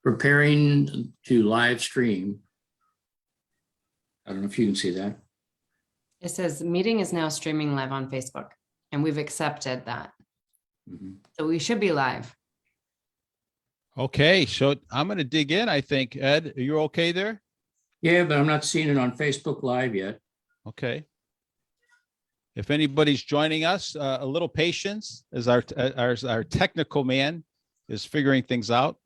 preparing to live stream. I don't know if you can see that. It says meeting is now streaming live on Facebook, and we've accepted that. Mhm. So we should be live. Okay, so I'm going to dig in, I think. Ed, are you okay there? Yeah, but I'm not seeing it on Facebook Live yet. Okay. If anybody's joining us, a little patience as our technical man is figuring things out.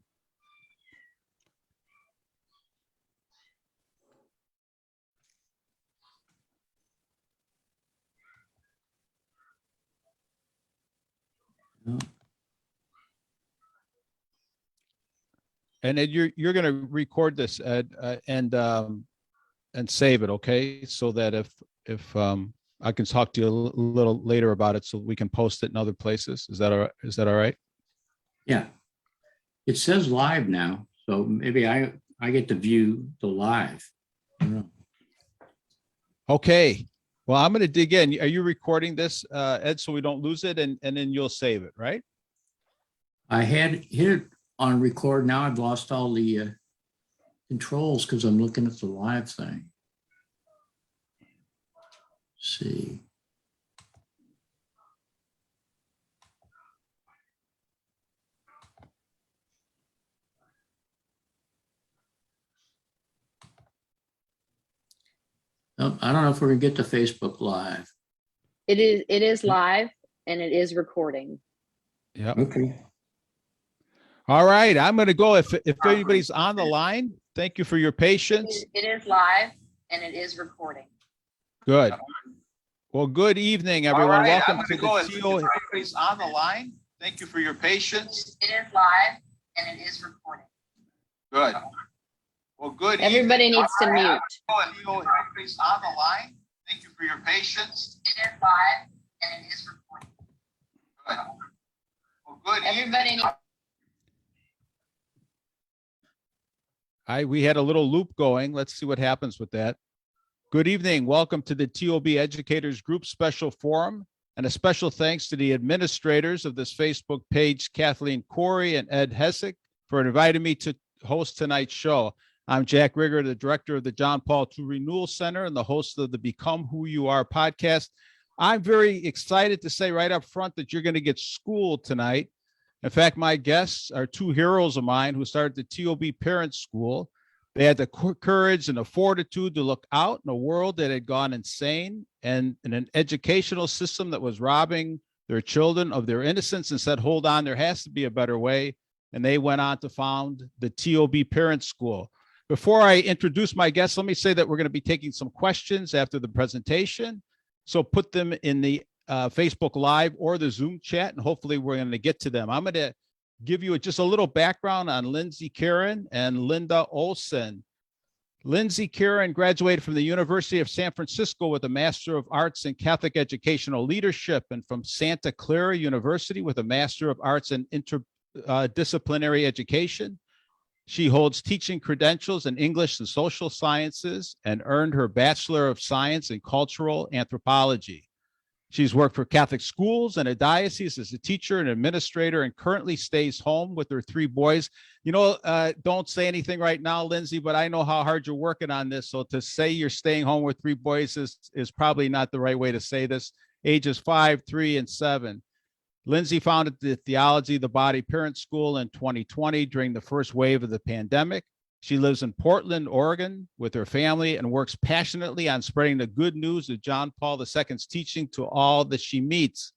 No. And Ed, you're going to record this, Ed, and save it, okay? So that if I can talk to you a little later about it, so we can post it in other places. Is that all right? Is that all right? Yeah, it says live now, so maybe I get to view the live. I don't know. Okay. Well, I'm going to dig in. Are you recording this, Ed, so we don't lose it, and then you'll save it, right? I had hit it on record. Now I've lost all the controls because I'm looking at the live thing. Let's see. Oh, I don't know if we're gonna get to Facebook Live. It is live and it is recording. Yep. Okay. All right. I'm going to go. If anybody's on the line, thank you for your patience. It is live and it is recording. Good. Well, good evening, everyone. All right, Welcome I'm to gonna the go. If TO. everybody's on the line, thank you for your patience. It is live and it is recording. Good. Well, good. Everybody evening. needs to All right, mute. I'm gonna go. If everybody's on the line, thank you for your patience. It is live and it is recording. Good. Well, good. Everybody evening. needs We had a little loop going. Let's see what happens with that. Good evening. Welcome to the TOB Educators Group Special Forum, and a special thanks to the administrators of this Facebook page, Kathleen Corey and Ed Hessick, for inviting me to host tonight's show. I'm Jack Rigert, the director of the John Paul II Renewal Center and the host of the Become Who You Are podcast. I'm very excited to say right up front that you're going to get schooled tonight. In fact, my guests are two heroes of mine who started the TOB Parent School. They had the courage and the fortitude to look out in a world that had gone insane and in an educational system that was robbing their children of their innocence, and said, hold on, there has to be a better way. And they went on to found the TOB Parent School. Before I introduce my guests, let me say that we're going to be taking some questions after the presentation. So put them in the Facebook Live or the Zoom chat, and hopefully we're going to get to them. I'm going to give you just a little background on Lindsay, Caron, and Lynda Olsen. Lindsay Caron graduated from the University of San Francisco with a Master of Arts in Catholic Educational Leadership, and from Santa Clara University with a Master of Arts in Interdisciplinary Education. She holds teaching credentials in English and Social Sciences and earned her Bachelor of Science in Cultural Anthropology. She's worked for Catholic schools and a diocese as a teacher and administrator, and currently stays home with her three boys. You know, don't say anything right now, Lindsay, but I know how hard you're working on this. So to say you're staying home with three boys is probably not the right way to say this. Ages 5, 3, and 7. Lindsay founded the Theology of the Body Parent School in 2020 during the first wave of the pandemic. She lives in Portland, Oregon with her family and works passionately on spreading the good news of John Paul II's teaching to all that she meets.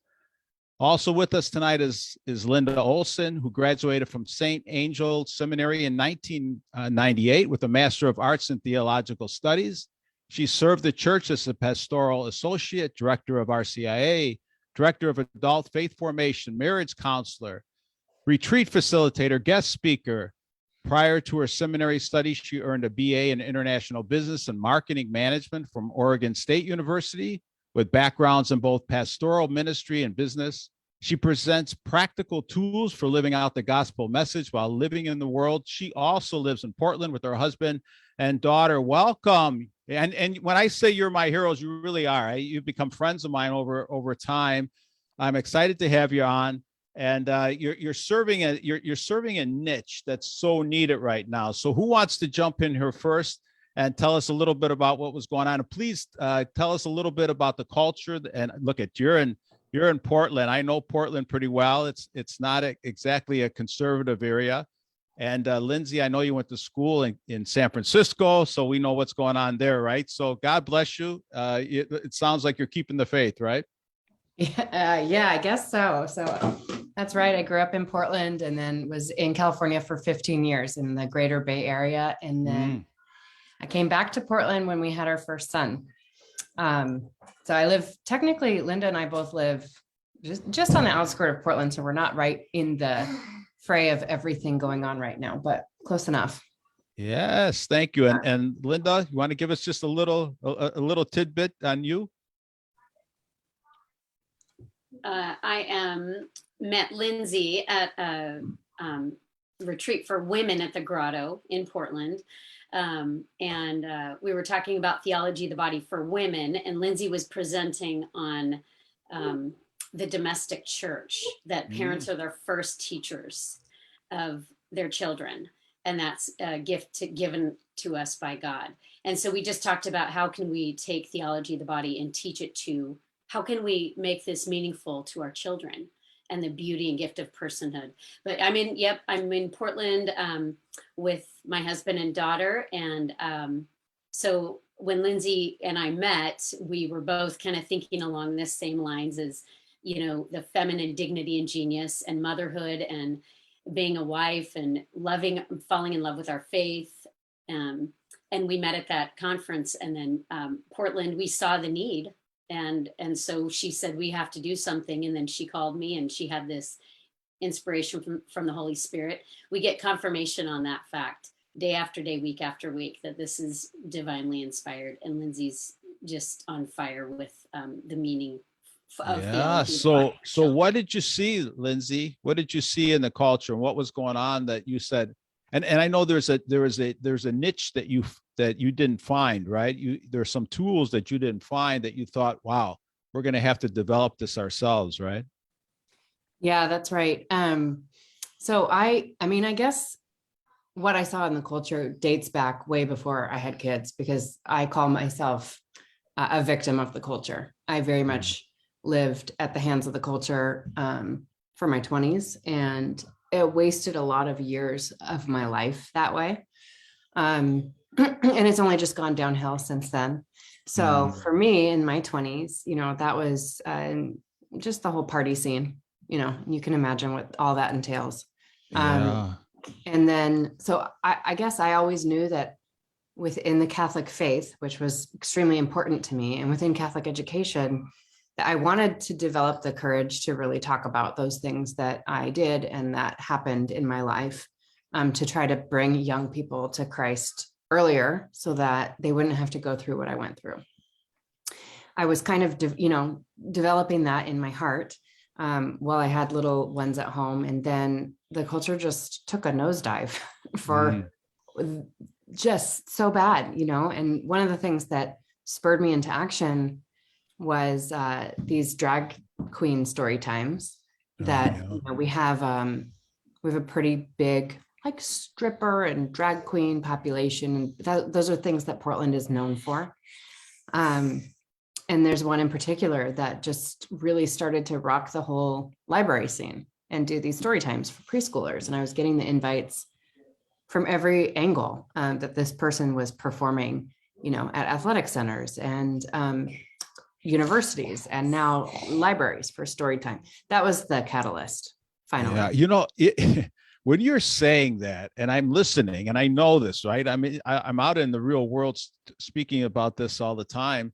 Also with us tonight is Lynda Olsen, who graduated from St. Angel Seminary in 1998 with a Master of Arts in Theological Studies. She served the church as a pastoral associate, director of RCIA, director of adult faith formation, marriage counselor, retreat facilitator, guest speaker. Prior to her seminary studies, she earned a BA in International Business and Marketing Management from Oregon State University, with backgrounds in both pastoral ministry and business. She presents practical tools for living out the gospel message while living in the world. She also lives in Portland with her husband and daughter. Welcome. And when I say you're my heroes, you really are. You've become friends of mine over time. I'm excited to have you on. And you're serving a niche that's so needed right now. So who wants to jump in here first and tell us a little bit about what was going on? And please tell us a little bit about the culture. And look, you're in Portland. I know Portland pretty well. It's not exactly a conservative area. And Lindsay, I know you went to school in San Francisco, so we know what's going on there, right? So God bless you. It sounds like you're keeping the faith, right? Yeah, I guess so. So that's right. I grew up in Portland and then was in California for 15 years in the greater Bay Area. And then I came back to Portland when we had our first son. So I live, technically, Lynda and I both live just on the outskirts of Portland. So we're not right in the fray of everything going on right now, but close enough. Yes, thank you. And Lynda, you want to give us just a little tidbit on you? I met Lindsay at a retreat for women at the Grotto in Portland. We were talking about theology of the body for women, and Lindsay was presenting on the domestic church, that parents are their first teachers of their children. And that's a gift given to us by God. And so we just talked about how can we take theology of the body and teach it to, how can we make this meaningful to our children and the beauty and gift of personhood. But I'm in Portland with my husband and daughter. And so when Lindsay and I met, we were both kind of thinking along the same lines as, you know, the feminine dignity and genius and motherhood and being a wife and falling in love with our faith. And we met at that conference. And then Portland, we saw the need. And so she said, we have to do something. And then she called me and she had this inspiration from the Holy Spirit. We get confirmation on that fact day after day, week after week, that this is divinely inspired. And Lindsay's just on fire with the meaning of theology. So what did you see, Lindsay? What did you see in the culture and what was going on that you said? And I know there's a niche that you didn't find, right? There's some tools that you didn't find that you thought, wow, we're going to have to develop this ourselves, right? Yeah, that's right. So I mean, I guess what I saw in the culture dates back way before I had kids, because I call myself a victim of the culture. I very much lived at the hands of the culture for my 20s, and it wasted a lot of years of my life that way. And it's only just gone downhill since then. So for me in my 20s, you know, that was just the whole party scene, you know, you can imagine what all that entails. And then, so I guess I always knew that within the Catholic faith, which was extremely important to me, and within Catholic education, that I wanted to develop the courage to really talk about those things that I did and that happened in my life, to try to bring young people to Christ earlier so that they wouldn't have to go through what I went through. I was kind of, developing that in my heart while I had little ones at home. And then the culture just took a nosedive for just so bad, you know. And one of the things that spurred me into action was these drag queen story times that we have a pretty big like stripper and drag queen population. And those are things that Portland is known for. And there's one in particular that just really started to rock the whole library scene and do these story times for preschoolers. And I was getting the invites from every angle that this person was performing, you know, at athletic centers and universities and now libraries for story time. That was the catalyst, finally. Yeah, you know, when you're saying that, and I'm listening, and I know this, right? I mean, I'm out in the real world speaking about this all the time,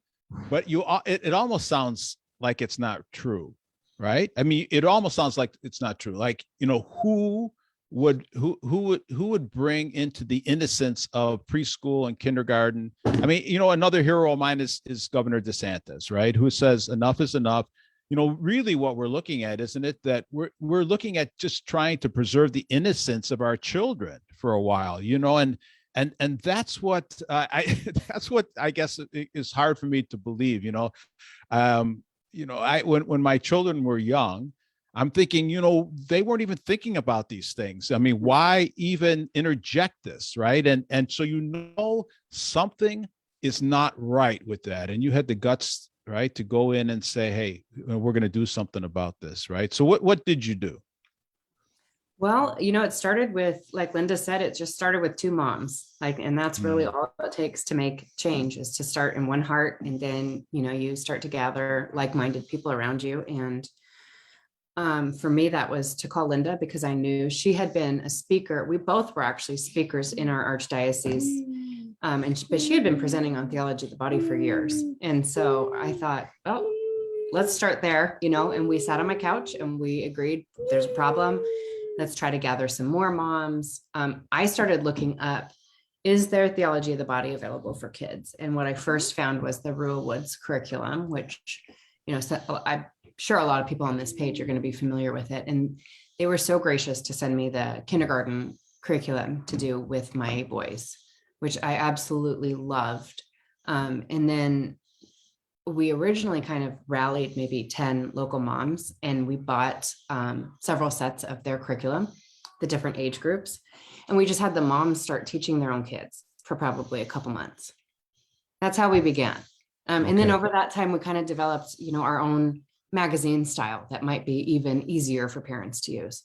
but it almost sounds like it's not true, right? I mean, it almost sounds like it's not true. Like, you know, who would bring into the innocence of preschool and kindergarten? I mean, you know, another hero of mine is Governor DeSantis, right? Who says enough is enough. You know, really what we're looking at, isn't it, that we're looking at just trying to preserve the innocence of our children for a while, you know, and that's what that's what I guess is hard for me to believe, you know. When my children were young, I'm thinking, they weren't even thinking about these things. I mean, why even interject this, right? And so something is not right with that. And you had the guts, right, to go in and say, hey, we're going to do something about this, right? So what did you do? Well, it started with, like Lynda said, it just started with two moms. And that's really all it takes to make change, is to start in one heart. And then, you start to gather like-minded people around you. And for me, that was to call Lynda, because I knew she had been a speaker. We both were actually speakers in our archdiocese. But she had been presenting on theology of the body for years. And so I thought, oh, let's start there, and we sat on my couch and we agreed, there's a problem. Let's try to gather some more moms. I started looking up, is there theology of the body available for kids? And what I first found was the Rural Woods curriculum, which, I'm sure a lot of people on this page are going to be familiar with it. And they were so gracious to send me the kindergarten curriculum to do with my boys, which I absolutely loved. And then we originally kind of rallied maybe 10 local moms, and we bought several sets of their curriculum, the different age groups. And we just had the moms start teaching their own kids for probably a couple months. That's how we began. And then over that time, we kind of developed, our own magazine style that might be even easier for parents to use.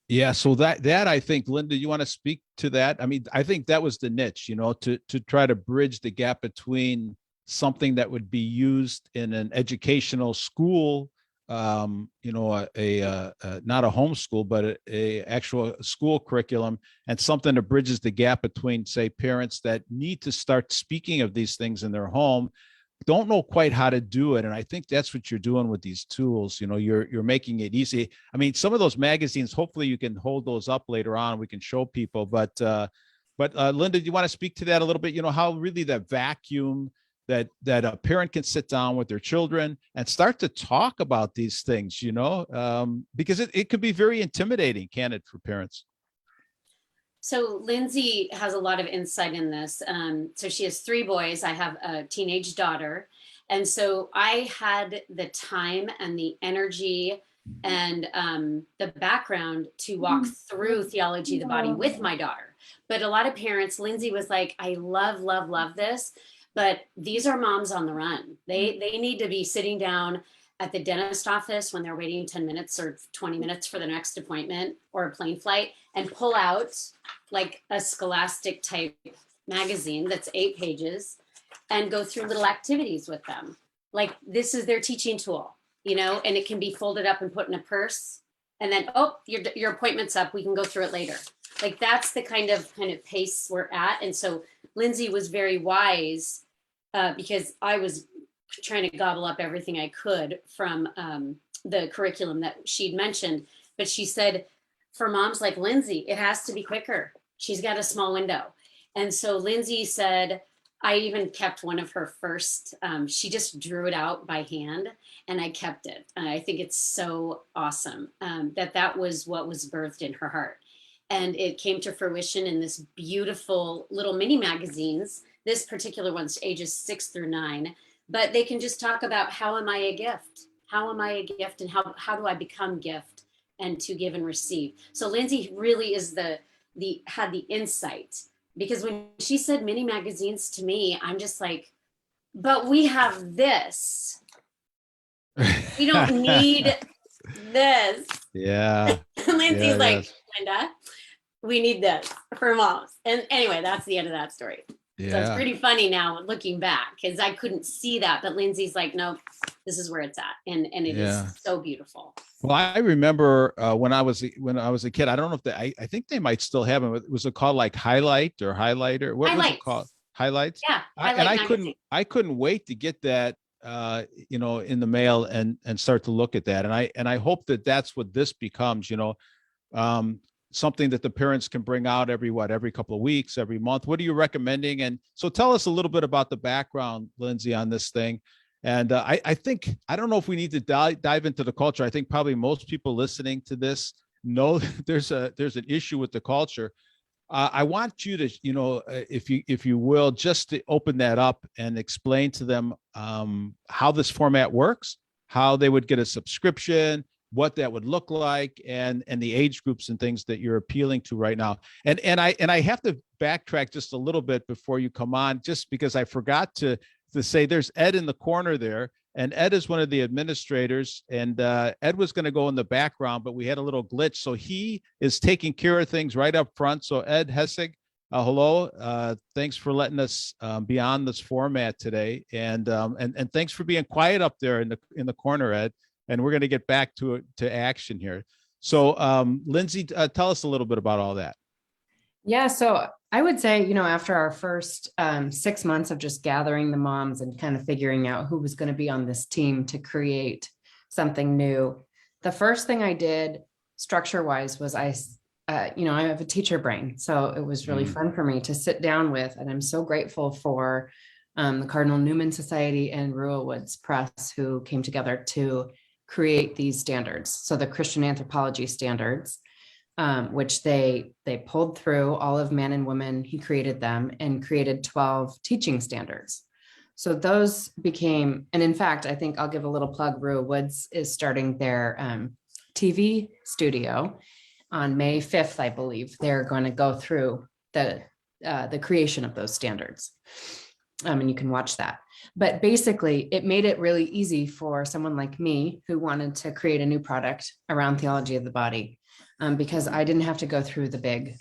Yeah. So that I think, Lynda, you want to speak to that? I mean, I think that was the niche, to try to bridge the gap between something that would be used in an educational school, not a homeschool, but a actual school curriculum, and something that bridges the gap between, say, parents that need to start speaking of these things in their home, don't know quite how to do it. And I think that's what you're doing with these tools. You're making it easy. I mean, some of those magazines, hopefully you can hold those up later on. We can show people, but Lynda, do you want to speak to that a little bit? How really that vacuum that a parent can sit down with their children and start to talk about these things, because it could be very intimidating, can it, for parents? So Lindsay has a lot of insight in this. So she has 3 boys. I have a teenage daughter. And so I had the time and the energy and the background to walk through theology of the body with my daughter. But a lot of parents, Lindsay was like, I love this. But these are moms on the run. They need to be sitting down at the dentist office when they're waiting 10 minutes or 20 minutes for the next appointment or a plane flight, and pull out like a Scholastic type magazine that's 8 pages and go through little activities with them. Like, this is their teaching tool, and it can be folded up and put in a purse. And then, your appointment's up. We can go through it later. Like, that's the kind of pace we're at. And so Lindsay was very wise because I was trying to gobble up everything I could from the curriculum that she'd mentioned. But she said, for moms like Lindsay, it has to be quicker. She's got a small window. And so Lindsay said, I even kept one of her first, she just drew it out by hand, and I kept it. And I think it's so awesome that was what was birthed in her heart. And it came to fruition in this beautiful little mini magazines. This particular one's ages 6 through 9, but they can just talk about, how am I a gift? How am I a gift? And how do I become gift and to give and receive? So Lindsay really is had the insight, because when she said mini magazines to me, I'm just like, but we have this. We don't need this. Yeah. Lindsay's like, Lynda, we need this for moms. And anyway, that's the end of that story. Yeah. So it's pretty funny now looking back, because I couldn't see that, but Lindsay's like, no, this is where it's at. And it is so beautiful. Well, I remember when I was a kid, I don't know if I think they might still have them. Was it called like Highlight or Highlighter? What was it called? Highlights? Yeah. I couldn't wait to get that, in the mail and start to look at that. And I hope that that's what this becomes, something that the parents can bring out every couple of weeks, every month. What are you recommending? And so tell us a little bit about the background, Lindsay, on this thing. And I think, I don't know if we need to dive into the culture. I think probably most people listening to this know there's an issue with the culture. I want you to, if you will, just to open that up and explain to them how this format works, how they would get a subscription, what that would look like and the age groups and things that you're appealing to right now. And I have to backtrack just a little bit before you come on, just because I forgot to say there's Ed in the corner there. And Ed is one of the administrators, and Ed was going to go in the background, but we had a little glitch. So he is taking care of things right up front. So Ed Hessig, hello. Thanks for letting us be on this format today. And thanks for being quiet up there in the corner, Ed. And we're going to get back to action here. So Lindsay, tell us a little bit about all that. Yeah, so I would say, after our first 6 months of just gathering the moms and kind of figuring out who was going to be on this team to create something new, the first thing I did structure-wise was I have a teacher brain. So it was really fun for me to sit down with, and I'm so grateful for the Cardinal Newman Society and Rural Woods Press, who came together to create these standards. So the Christian anthropology standards, which they pulled through all of men and women. He created them and created 12 teaching standards. So those became, and in fact, I think I'll give a little plug. Rural Woods is starting their TV studio on May 5th, I believe. They're going to go through the creation of those standards. And you can watch that. But basically, it made it really easy for someone like me who wanted to create a new product around theology of the body, because I didn't have to go through the big,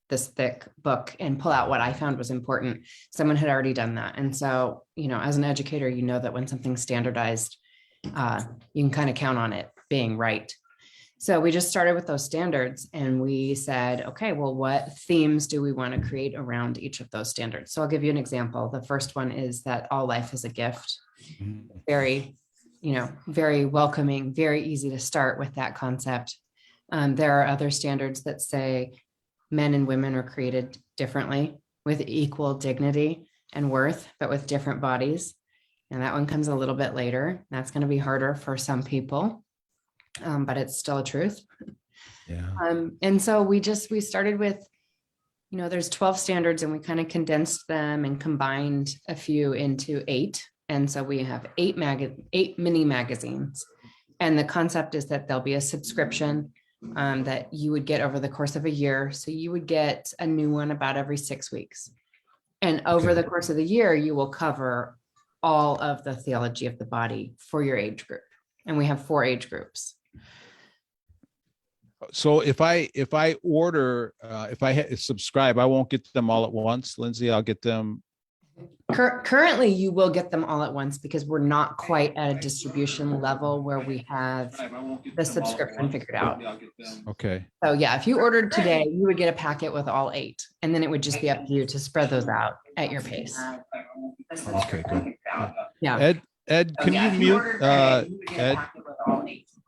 this thick book and pull out what I found was important. Someone had already done that. And so, as an educator, that when something's standardized, you can kind of count on it being right. So we just started with those standards and we said, okay, well, what themes do we want to create around each of those standards? So I'll give you an example. The first one is that all life is a gift. Very, very welcoming, very easy to start with that concept. There are other standards that say men and women are created differently with equal dignity and worth, but with different bodies. And that one comes a little bit later. That's going to be harder for some people. But it's still a truth. Yeah. And so we started with, there's 12 standards and we kind of condensed them and combined a few into 8. And so we have 8 mini magazines. And the concept is that there'll be a subscription that you would get over the course of a year. So you would get a new one about every 6 weeks. And over the course of the year, you will cover all of the theology of the body for your age group. And we have 4 age groups. So if I order, if I subscribe, I won't get them all at once, Lindsay. I'll get them. Currently, you will get them all at once because we're not quite at a distribution level where we have the subscription figured out. Okay. So yeah, if you ordered today, you would get a packet with all 8, and then it would just be up to you to spread those out at your pace. Okay, good. Yeah. Ed, can you mute Ed?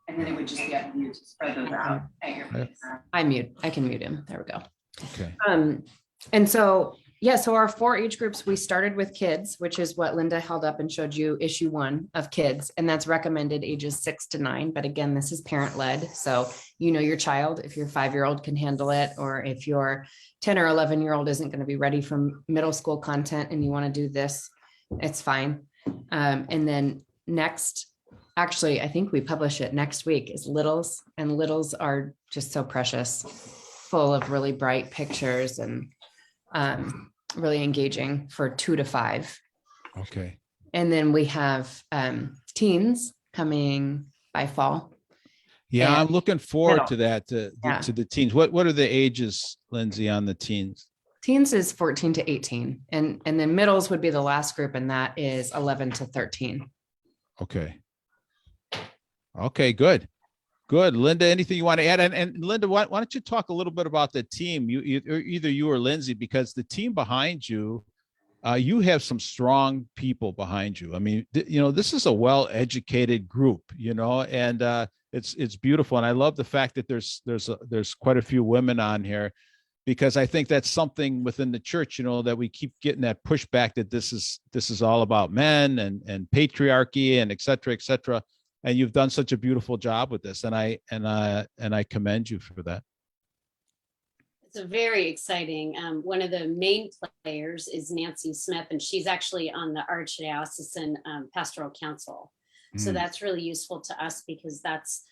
And then it would just be up to you to spread those out at your pace. I can mute him. There we go. Okay. And so, so our 4 age groups, we started with kids, which is what Lynda held up and showed you, issue 1 of kids. And that's recommended ages 6 to 9. But again, this is parent led. So, your child, if your 5-year-old can handle it, or if your 10 or 11-year-old isn't going to be ready for middle school content and you want to do this, it's fine. And then next, actually, I think we publish it next week, is Littles. And Littles are just so precious, full of really bright pictures and really engaging for 2 to 5. Okay. And then we have teens coming by fall. Yeah, And I'm looking forward middle. to that, to the teens. What are the ages, Lindsay, on the teens? Teens is 14 to 18. And then middles would be the last group, and that is 11 to 13. Okay. Okay, good. Good. Lynda, anything you want to add? And Lynda, why don't you talk a little bit about the team, either you or Lindsay, because the team behind you, you have some strong people behind you. I mean, this is a well-educated group, and it's beautiful. And I love the fact that there's quite a few women on here, because I think that's something within the church, that we keep getting that pushback that this is all about men and patriarchy and et cetera, et cetera. And you've done such a beautiful job with this, and I commend you for that. It's a very exciting. One of the main players is Nancy Smith, and she's actually on the Archdiocesan Pastoral Council. So that's really useful to us, because that's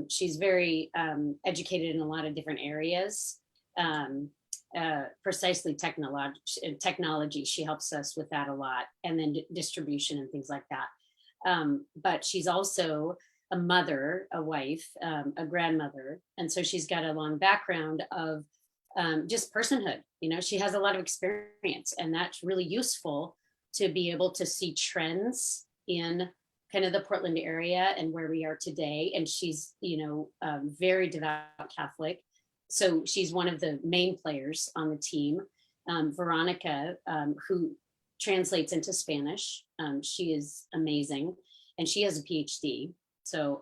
She's very educated in a lot of different areas. Precisely technology. She helps us with that a lot, and then distribution and things like that. But she's also a mother, a wife, a grandmother. And so she's got a long background of just personhood. You know, she has a lot of experience, and that's really useful to be able to see trends in kind of the Portland area and where we are today. And she's, very devout Catholic. So she's one of the main players on the team. Veronica, who translates into Spanish, she is amazing, and she has a PhD. So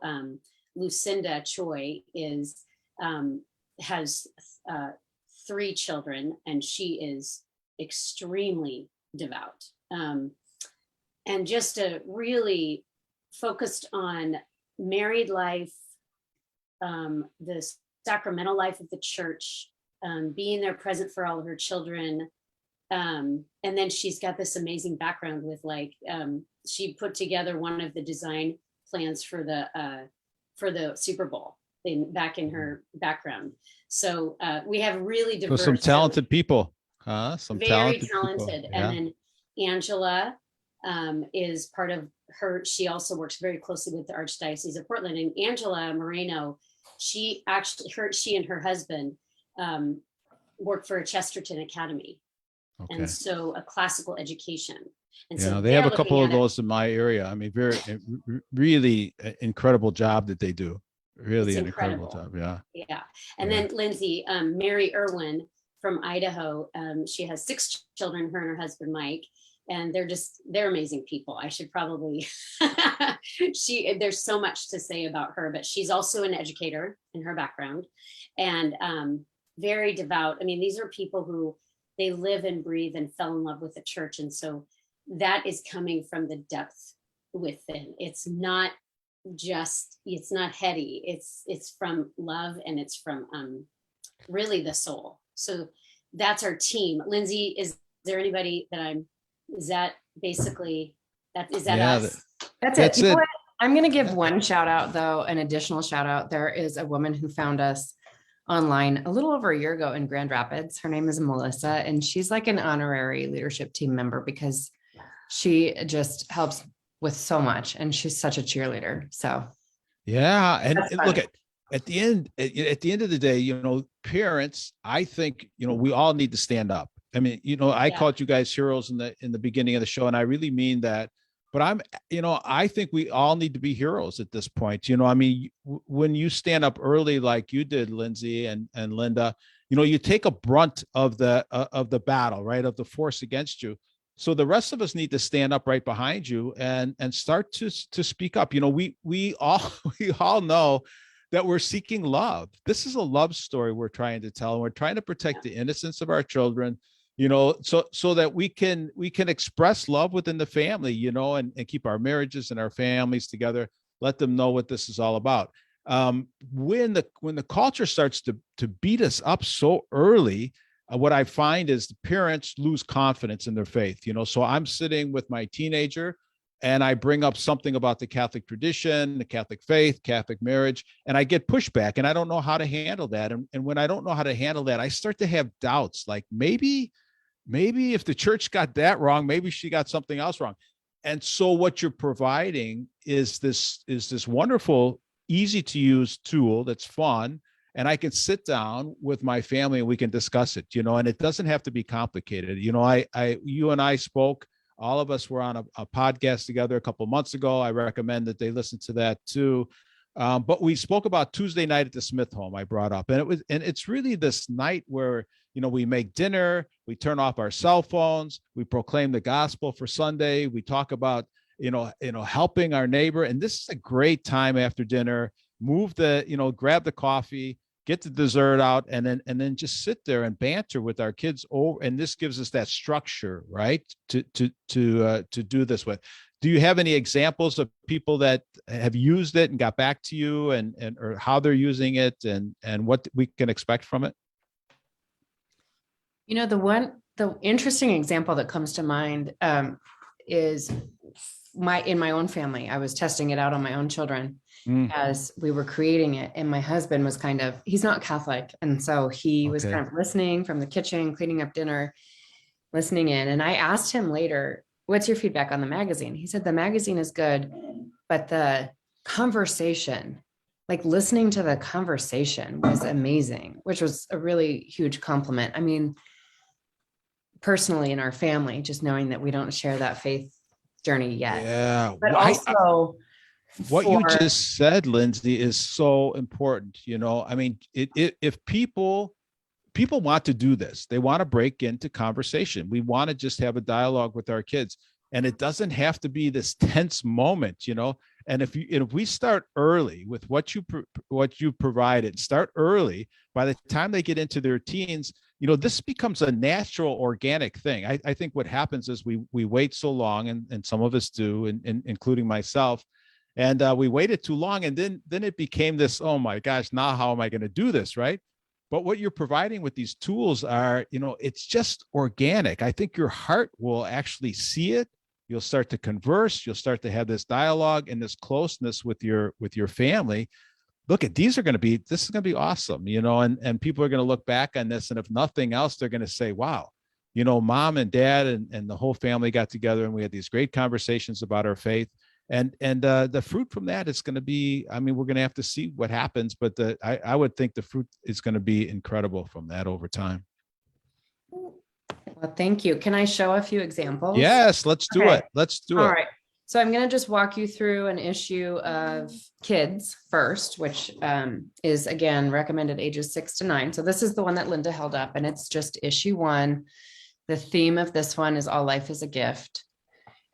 Lucinda Choi has 3 children, and she is extremely devout, and just really focused on married life, the sacramental life of the church, being there present for all of her children. And then she's got this amazing background with she put together one of the design plans for the Super Bowl back in her background. So we have really diverse. So some talented people, Very talented. Yeah. And then Angela is part of her. She also works very closely with the Archdiocese of Portland. And Angela Moreno, she and her husband work for a Chesterton Academy. Okay. And so a classical education. And Yeah, so they have a they're couple looking of at it. those in my area. I mean, really incredible job that they do. Really It's an incredible incredible. job. Yeah. Yeah. And Yeah. then Lindsay, Mary Irwin from Idaho, she has 6 children, her and her husband, Mike, and they're amazing people. I should probably, there's so much to say about her, but she's also an educator in her background, and very devout. I mean, these are people who they live and breathe and fell in love with the church. And so that is coming from the depth within. It's not heady. It's from love, and it's from really the soul. So that's our team. Lindsay, is there anybody is that basically is that Yeah, us? That's That's it. You know it. what? I'm going to give one shout out, though, an additional shout out. There is a woman who found us online a little over a year ago in Grand Rapids. Her name is Melissa, and she's like an honorary leadership team member because she just helps with so much, and she's such a cheerleader. So Yeah. And That's look fun. at the end of the day, parents, I think, we all need to stand up. I mean, I Yeah. called you guys heroes in the beginning of the show, and I really mean that. But I think we all need to be heroes at this point. I mean, when you stand up early, like you did, Lindsay and Lynda, you take a brunt of the battle, right? Of the force against you. So the rest of us need to stand up right behind you and start to speak up. We all know that we're seeking love. This is a love story we're trying to tell, and we're trying to protect the innocence of our children, so that we can express love within the family, and keep our marriages and our families together. Let them know what this is all about. When the culture starts to beat us up so early, what I find is the parents lose confidence in their faith. So I'm sitting with my teenager, and I bring up something about the Catholic tradition, the Catholic faith, Catholic marriage, and I get pushback, and I don't know how to handle that. And when I don't know how to handle that, I start to have doubts, like maybe if the church got that wrong, maybe she got something else wrong. And so what you're providing is this wonderful, easy to use tool that's fun. And I can sit down with my family and we can discuss it, and it doesn't have to be complicated. You and I spoke, all of us were on a podcast together a couple of months ago. I recommend that they listen to that too. But we spoke about Tuesday night at the Smith home. I brought up, and it's really this night where, we make dinner, we turn off our cell phones, we proclaim the gospel for Sunday. We talk about, helping our neighbor. And this is a great time after dinner, grab the coffee, get the dessert out, and then just sit there and banter with our kids over. And this gives us that structure, right? To do this with. Do you have any examples of people that have used it and got back to you, or how they're using it, and what we can expect from it? the interesting example that comes to mind is in my own family. I was testing it out on my own children Mm, as we were creating it. And my husband was he's not Catholic. And so he was Okay. kind of listening from the kitchen, cleaning up dinner, listening in. And I asked him later, what's your feedback on the magazine? He said, the magazine is good, but the conversation, like listening to the conversation was amazing, which was a really huge compliment. I mean, personally in our family, just knowing that we don't share that faith journey yet, yeah. but Why- also what you for- just said, Lindsay, is so important. I mean, if people want to do this, they want to break into conversation. We want to just have a dialogue with our kids, and it doesn't have to be this tense moment, And if we start early with what you provided, start early. By the time they get into their teens, this becomes a natural, organic thing. I think what happens is we wait so long, and some of us do, and including myself. And we waited too long, and then it became this, oh my gosh, now how am I going to do this, right? But what you're providing with these tools are, it's just organic. I think your heart will actually see it. You'll start to converse. You'll start to have this dialogue and this closeness with your family. Look, this is going to be awesome, and people are going to look back on this. And if nothing else, they're going to say, wow, mom and dad and the whole family got together and we had these great conversations about our faith. And the fruit from that is going to be, I mean, we're going to have to see what happens, but I would think the fruit is going to be incredible from that over time. Well, thank you. Can I show a few examples? Yes, let's do Okay. it. Let's do All it. right. So I'm going to just walk you through an issue of kids first, which is again recommended ages 6 to 9. So this is the one that Lynda held up, and it's just issue 1. The theme of this one is all life is a gift.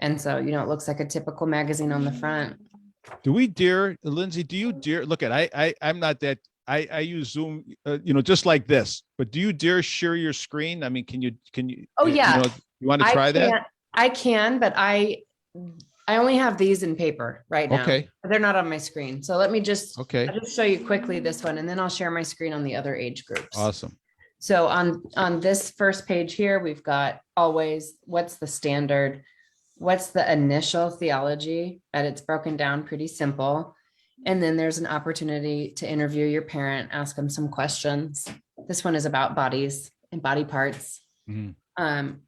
And so, it looks like a typical magazine on the front. Do we dare, Lindsay, do you dare, look at, I'm not that, I use Zoom, just like this, but do you dare share your screen? I mean, can you? Oh, yeah. You want to try that? I can, but I only have these in paper right now. Okay. They're not on my screen. So let me just, Okay. I'll just show you quickly this one, and then I'll share my screen on the other age groups. Awesome. So on this first page here, we've got always, what's the standard? What's the initial theology? And it's broken down pretty simple. And then there's an opportunity to interview your parent, ask them some questions. This one is about bodies and body parts. Mhm. And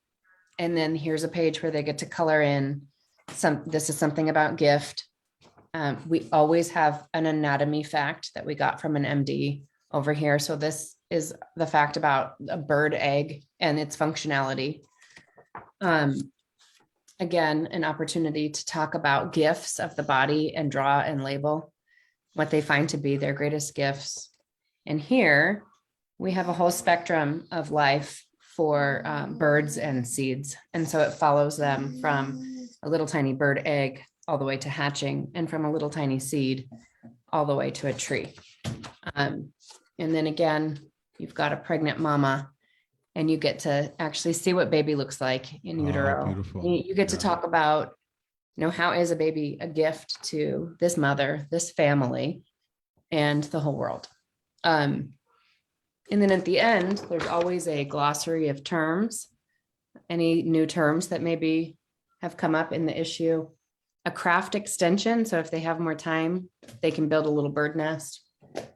then here's a page where they get to color in this is something about gift. We always have an anatomy fact that we got from an MD over here. So this is the fact about a bird egg and its functionality. Again, an opportunity to talk about gifts of the body and draw and label what they find to be their greatest gifts. And here we have a whole spectrum of life for birds and seeds. And so it follows them from a little tiny bird egg all the way to hatching, and from a little tiny seed all the way to a tree. And then again, you've got a pregnant mama, and you get to actually see what baby looks like in utero. Beautiful. You get to talk about, how is a baby a gift to this mother, this family, and the whole world. And then at the end, there's always a glossary of terms, any new terms that maybe have come up in the issue, a craft extension. So if they have more time, they can build a little bird nest.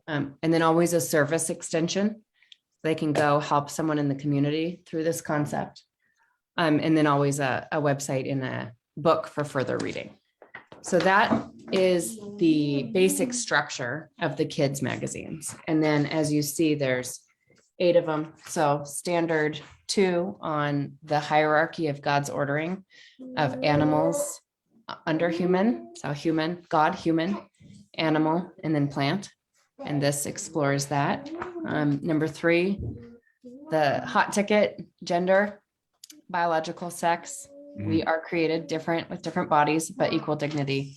And then always a service extension. They can go help someone in the community through this concept. And then always a website in a book for further reading. So that is the basic structure of the kids' magazines. And then as you see, there's 8 of them. So standard 2 on the hierarchy of God's ordering of animals under human. So human, God, human, animal, and then plant. And this explores that. Number 3, the hot ticket, gender, biological sex. We are created different with different bodies, but equal dignity.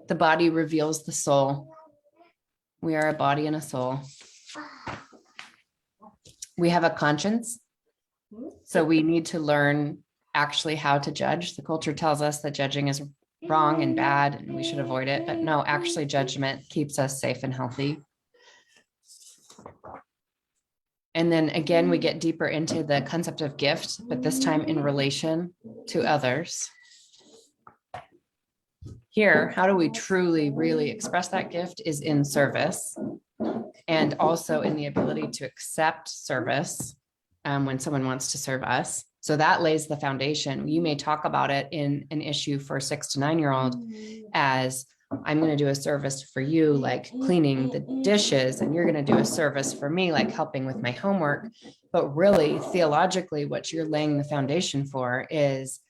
The body reveals the soul. We are a body and a soul. We have a conscience. So we need to learn actually how to judge. The culture tells us that judging is wrong and bad and we should avoid it, but no, actually judgment keeps us safe and healthy. And then again, we get deeper into the concept of gift, but this time in relation to others. Here, how do we truly, really express that gift is in service, and also in the ability to accept service when someone wants to serve us. So that lays the foundation. You may talk about it in an issue for a 6 to 9-year-old as, I'm going to do a service for you, like cleaning the dishes, and you're going to do a service for me, like helping with my homework. But really, theologically, what you're laying the foundation for is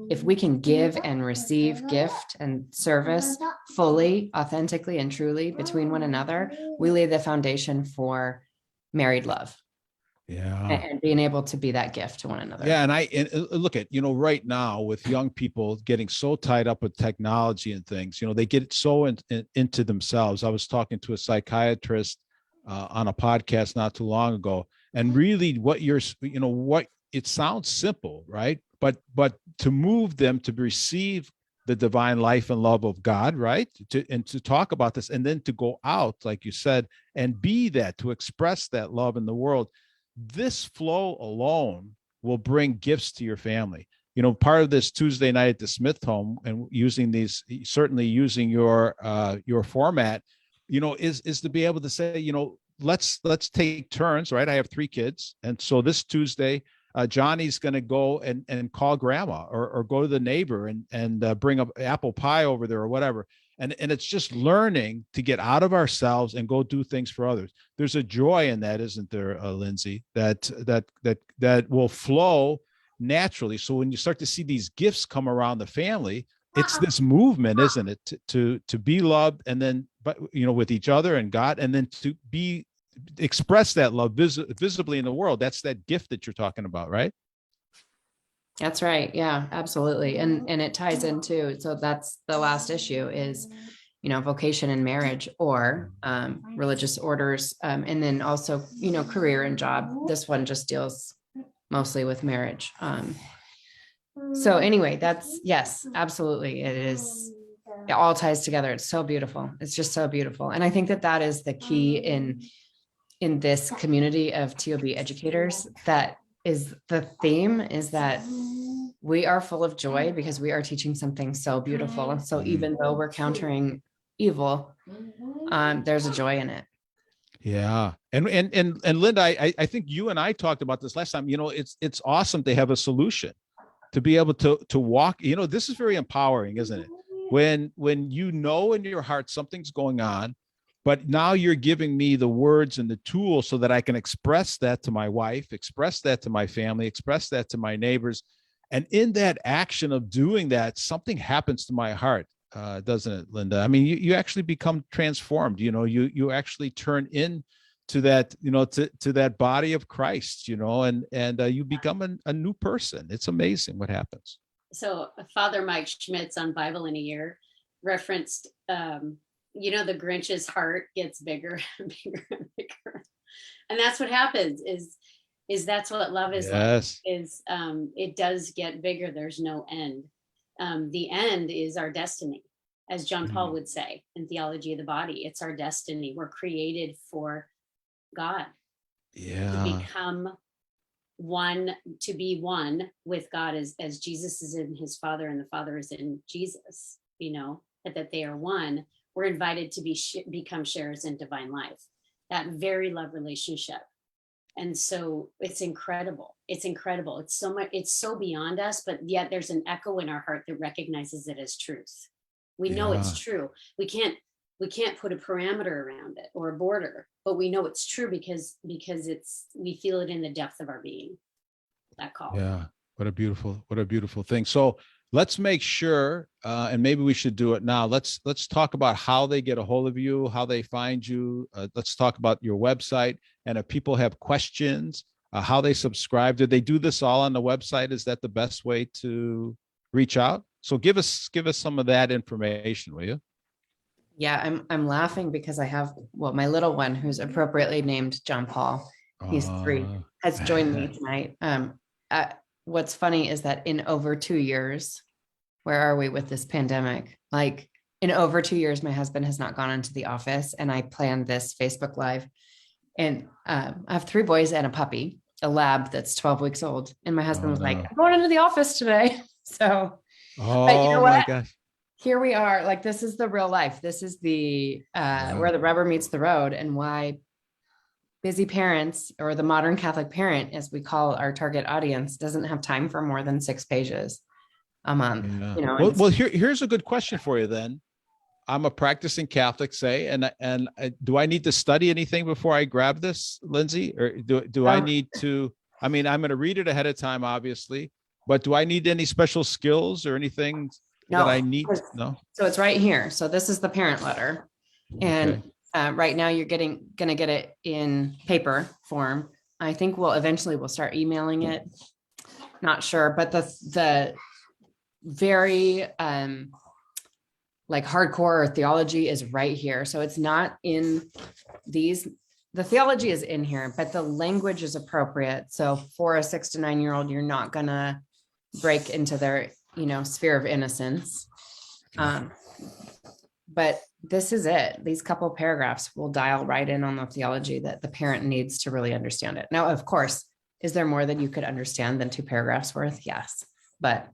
if we can give and receive gift and service fully, authentically, and truly between one another, we lay the foundation for married love. Yeah. And being able to be that gift to one another. Yeah. And look at, right now with young people getting so tied up with technology and things, they get so into themselves. I was talking to a psychiatrist on a podcast not too long ago, and really what it sounds simple, right? But to move them to receive the divine life and love of God, right? To talk about this, and then to go out, like you said, and be that, to express that love in the world. This flow alone will bring gifts to your family. Part of this Tuesday night at the Smith home, and certainly using your format, is to be able to say, let's take turns, right? I have 3 kids. And so this Tuesday, Johnny's going to go and call grandma or go to the neighbor and bring up apple pie over there or whatever. And it's just learning to get out of ourselves and go do things for others. There's a joy in that, isn't there, Lindsay, that will flow naturally. So when you start to see these gifts come around the family, it's this movement, isn't it, to be loved, and then, with each other and God, and then to express that love visibly in the world. That's that gift that you're talking about, right? That's right. Yeah, absolutely. And it ties into, so that's the last issue is, vocation and marriage, or religious orders. And then also, career and job. This one just deals mostly with marriage. So anyway, yes, absolutely. It all ties together. It's so beautiful. It's just so beautiful. And I think that is the key in this community of TOB educators. That is the theme, is that we are full of joy because we are teaching something so beautiful. And so even though we're countering evil, there's a joy in it. Yeah. And Lynda, I think you and I talked about this last time. It's awesome to have a solution, to be able to walk. This is very empowering, isn't it? When in your heart something's going on, but now you're giving me the words and the tools so that I can express that to my wife, express that to my family, express that to my neighbors. And in that action of doing that, something happens to my heart, doesn't it, Lynda? I mean, you actually become transformed. You actually turn into that, to that body of Christ, and you become a new person. It's amazing what happens. So Father Mike Schmitz on Bible in a Year referenced, the Grinch's heart gets bigger and bigger and bigger. And that's what happens is that's what love is. Yes. Like, is it does get bigger. There's no end. The end is our destiny, as John Paul would say in Theology of the Body. It's our destiny. We're created for God. Yeah. To become one, to be one with God as Jesus is in his Father and the Father is in Jesus, that they are one. We're invited to become sharers in divine life, that very love relationship. And so it's incredible. It's incredible. It's so much, it's so beyond us, but yet there's an echo in our heart that recognizes it as truth. We know it's true. We can't put a parameter around it or a border, but we know it's true because we feel it in the depth of our being, that call. Yeah. What a beautiful thing. So let's make sure, and maybe we should do it now. Let's talk about how they get a hold of you, how they find you. Let's talk about your website. And if people have questions, how they subscribe. Did they do this all on the website? Is that the best way to reach out? So give us some of that information, will you? Yeah, I'm laughing because I have, my little one, who's appropriately named John Paul. He's 3, has joined me tonight. What's funny is that in over 2 years, where are we with this pandemic? Like in over 2 years, my husband has not gone into the office, and I planned this Facebook Live. And I have 3 boys and a puppy, a lab that's 12 weeks old. And my husband Oh, was like, no. I'm going into the office today. So Oh know my what? gosh. here we are. Like, this is the real life. This is the where the rubber meets the road, and why busy parents, or the modern Catholic parent, as we call our target audience, doesn't have time for more than 6 pages a month. Yeah. You know, Well, here's a good question for you then. I'm a practicing Catholic, say, and do I need to study anything before I grab this, Lindsay, or do I need to? I mean, I'm going to read it ahead of time, obviously, but do I need any special skills or anything that I need? No. So it's right here. So this is the parent letter, and right now you're going to get it in paper form. I think we'll start emailing it. Not sure, but the very like hardcore theology is right here. So it's not in these. The theology is in here, but the language is appropriate. So for a 6 to 9 year old, you're not gonna break into their, sphere of innocence. But this is it. These couple paragraphs will dial right in on the theology that the parent needs to really understand it. Now, of course, is there more than you could understand than 2 paragraphs worth? Yes, but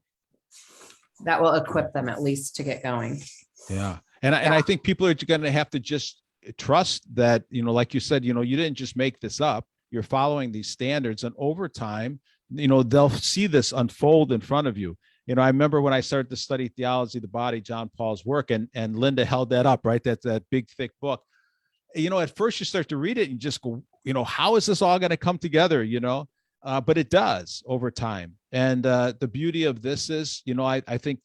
that will equip them at least to get going. Yeah. And I think people are going to have to just trust that, like you said, you didn't just make this up. You're following these standards, and over time, they'll see this unfold in front of you. I remember when I started to study theology of the body, John Paul's work, and Lynda held that up, right? That big, thick book. At first you start to read it and just go, how is this all going to come together? But it does over time. And the beauty of this is, I think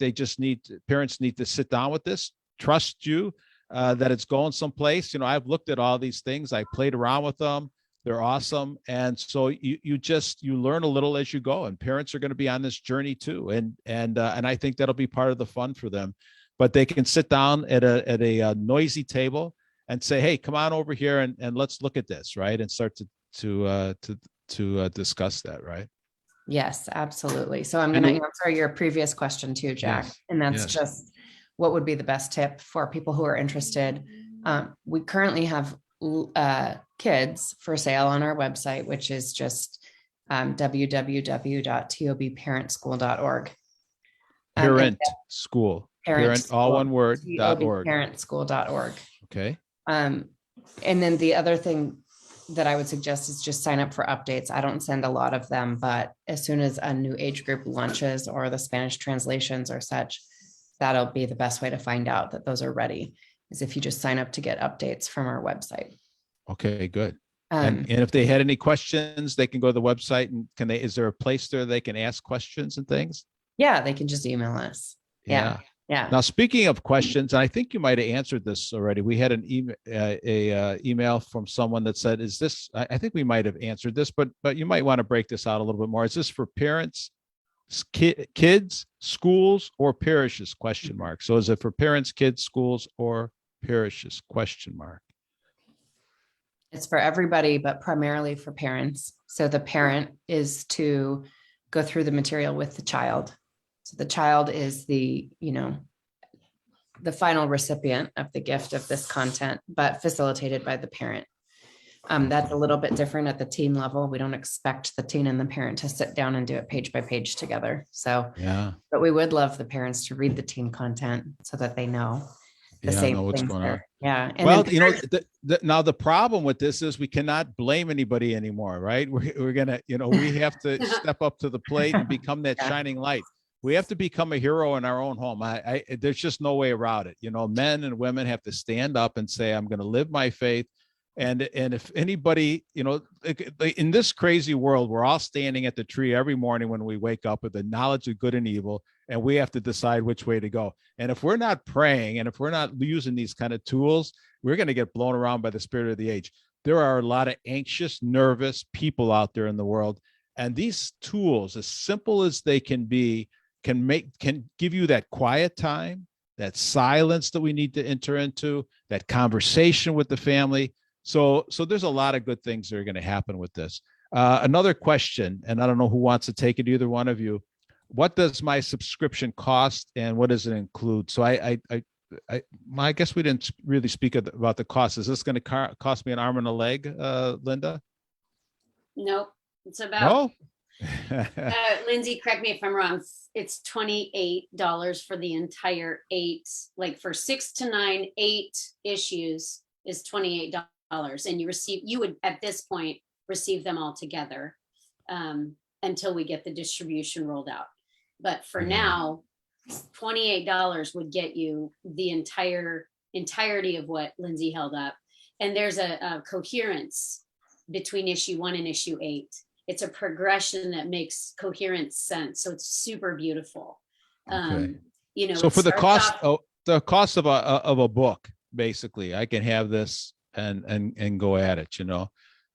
parents need to sit down with this, trust you that it's going someplace. I've looked at all these things. I played around with them. They're awesome. And so you learn a little as you go, and parents are going to be on this journey too. And I think that'll be part of the fun for them, but they can sit down at a noisy table and say, hey, come on over here and let's look at this. Right. And start to discuss that. Right. Yes, absolutely. So I'm going to answer your previous question too, Jack. Yes. And that's just what would be the best tip for people who are interested. We currently have kids for sale on our website, which is just www.tobparentschool.org. Parent school. Parent, all one word, .org. Parentschool.org. Okay. And then the other thing that I would suggest is just sign up for updates. I don't send a lot of them, but as soon as a new age group launches or the Spanish translations or such, that'll be the best way to find out that those are ready, is if you just sign up to get updates from our website. Okay, good. And if they had any questions, they can go to the website, and is there a place there they can ask questions and things? Yeah, they can just email us. Yeah. Now, speaking of questions, and I think you might have answered this already. We had an email from someone that said, "Is this?" I think we might have answered this, but you might want to break this out a little bit more. Is this for parents, kids, schools, or parishes? ? So, is it for parents, kids, schools, or parishes? ? It's for everybody, but primarily for parents. So the parent is to go through the material with the child. So the child is the final recipient of the gift of this content, but facilitated by the parent. That's a little bit different at the teen level. We don't expect the teen and the parent to sit down and do it page by page together. So, but we would love the parents to read the teen content so that they know the same know what's things going on. Yeah. And well, now the problem with this is we cannot blame anybody anymore, right? We're gonna, we have to step up to the plate and become that shining light. We have to become a hero in our own home. There's just no way around it. Men and women have to stand up and say, I'm going to live my faith. And if anybody, in this crazy world, we're all standing at the tree every morning when we wake up with the knowledge of good and evil, and we have to decide which way to go. And if we're not praying, and if we're not using these kind of tools, we're going to get blown around by the spirit of the age. There are a lot of anxious, nervous people out there in the world. And these tools, as simple as they can be, can give you that quiet time, that silence that we need to enter into, that conversation with the family. So there's a lot of good things that are going to happen with this. Another question, and I don't know who wants to take it, either one of you. What does my subscription cost, and what does it include? So I I guess we didn't really speak about the cost. Is this going to cost me an arm and a leg, Lynda? Nope. It's about, No. Lindsay, correct me if I'm wrong. It's $28 for the entire 8, like for 6 to 9, 8 issues is $28. And you would at this point receive them all together until we get the distribution rolled out. But for now, $28 would get you the entirety of what Lindsay held up. And there's a coherence between issue 1 and issue 8. It's a progression that makes coherent sense. So it's super beautiful. Okay. So for the cost of a book, basically, I can have this and go at it,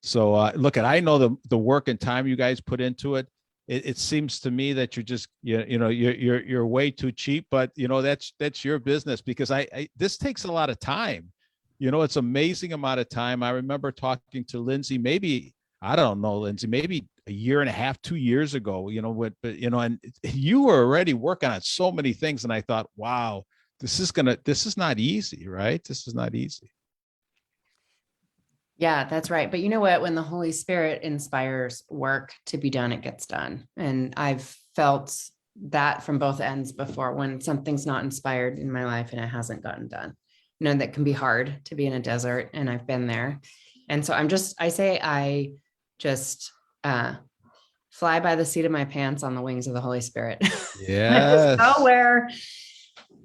So look, I know the work and time you guys put into it. It seems to me that you're just, you're way too cheap, but that's your business, because this takes a lot of time. It's amazing amount of time. I remember talking to Lindsay, maybe, I don't know, Lindsay, maybe a year and a half, 2 years ago, and you were already working on so many things. And I thought, wow, this is not easy, right? This is not easy. Yeah, that's right. But you know what? When the Holy Spirit inspires work to be done, it gets done. And I've felt that from both ends before, when something's not inspired in my life and it hasn't gotten done. That can be hard to be in a desert, and I've been there. And so I just fly by the seat of my pants on the wings of the Holy Spirit. Yes.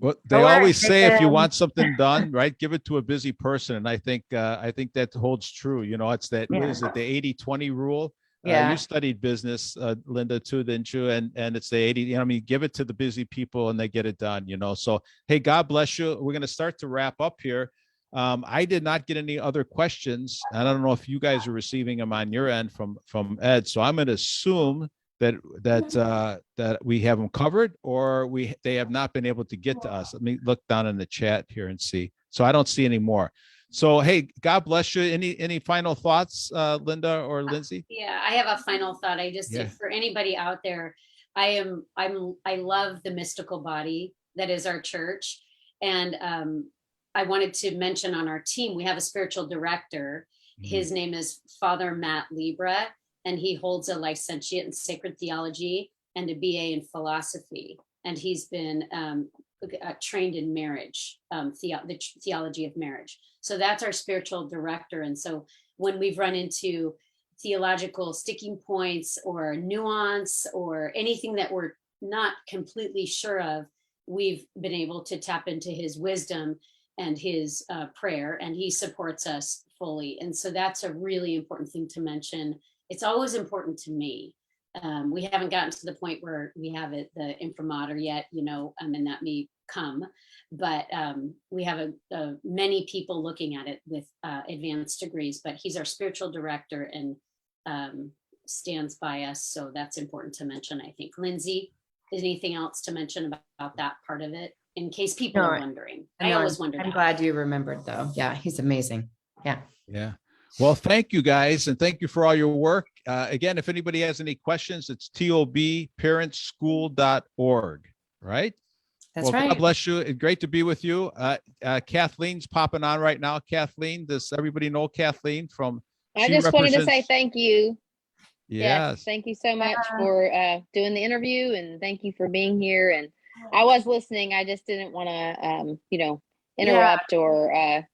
Well, they always say if you want something done, right, give it to a busy person. And I think that holds true. It's that, what is it, the 80-20 rule? Yeah. You studied business, Lynda, too, didn't you? And it's the 80, give it to the busy people and they get it done, So, hey, God bless you. We're going to start to wrap up here. I did not get any other questions. And I don't know if you guys are receiving them on your end from Ed. So I'm going to assume that we have them covered, or they have not been able to get to us. Let me look down in the chat here and see. So I don't see any more. So, hey, God bless you. Any final thoughts, Lynda or Lindsay? Yeah, I have a final thought. For anybody out there, I love the mystical body that is our church. And I wanted to mention on our team, we have a spiritual director. His name is Father Matt Libra, and he holds a licentiate in sacred theology and a BA in philosophy. And he's been trained in marriage, the theology of marriage. So that's our spiritual director. And so when we've run into theological sticking points or nuance or anything that we're not completely sure of, we've been able to tap into his wisdom and his prayer, and he supports us fully. And so that's a really important thing to mention. It's always important to me. We haven't gotten to the point where we have the imprimatur yet, and that may come, but we have many people looking at it with advanced degrees, but he's our spiritual director and stands by us. So that's important to mention, I think. Lindsay, is anything else to mention about that part of it, in case people are wondering? I always wondered. I'm glad you remembered, though. Yeah, he's amazing. Yeah. Yeah. Well, thank you guys. And thank you for all your work. Again, if anybody has any questions, it's tobparentschool.org, right? That's right. God bless you. It's great to be with you. Kathleen's popping on right now. Kathleen, does everybody know Kathleen from? I just wanted to say thank you. Yes. Thank you so much for doing the interview, and thank you for being here. And I was listening. I just didn't want to, interrupt or,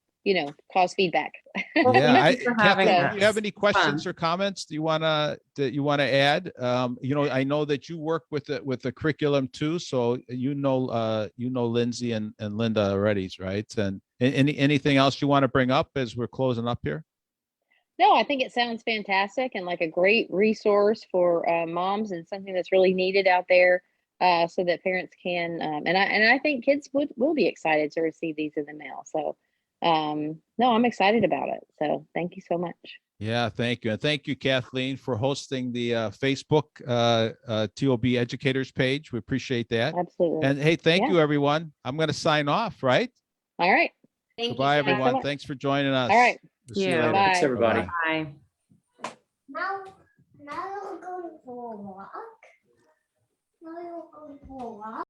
cause feedback. Yeah. Kathleen, do you have any questions or comments that you want to add? I know that you work with the curriculum too. So, Lindsay and Lynda already, right? And anything else you want to bring up as we're closing up here? No, I think it sounds fantastic and like a great resource for moms, and something that's really needed out there, so that parents can. And I think kids will be excited to receive these in the mail. So, no, I'm excited about it. So, thank you so much. Yeah, thank you, and thank you, Kathleen, for hosting the Facebook TOB Educators page. We appreciate that. Absolutely. And hey, thank you, everyone. I'm going to sign off. Right. All right. Goodbye, everyone. Thanks for joining us. All right. See you later. Bye. Thanks, everybody. Bye. Now we're going for a walk. Now we're going for a walk.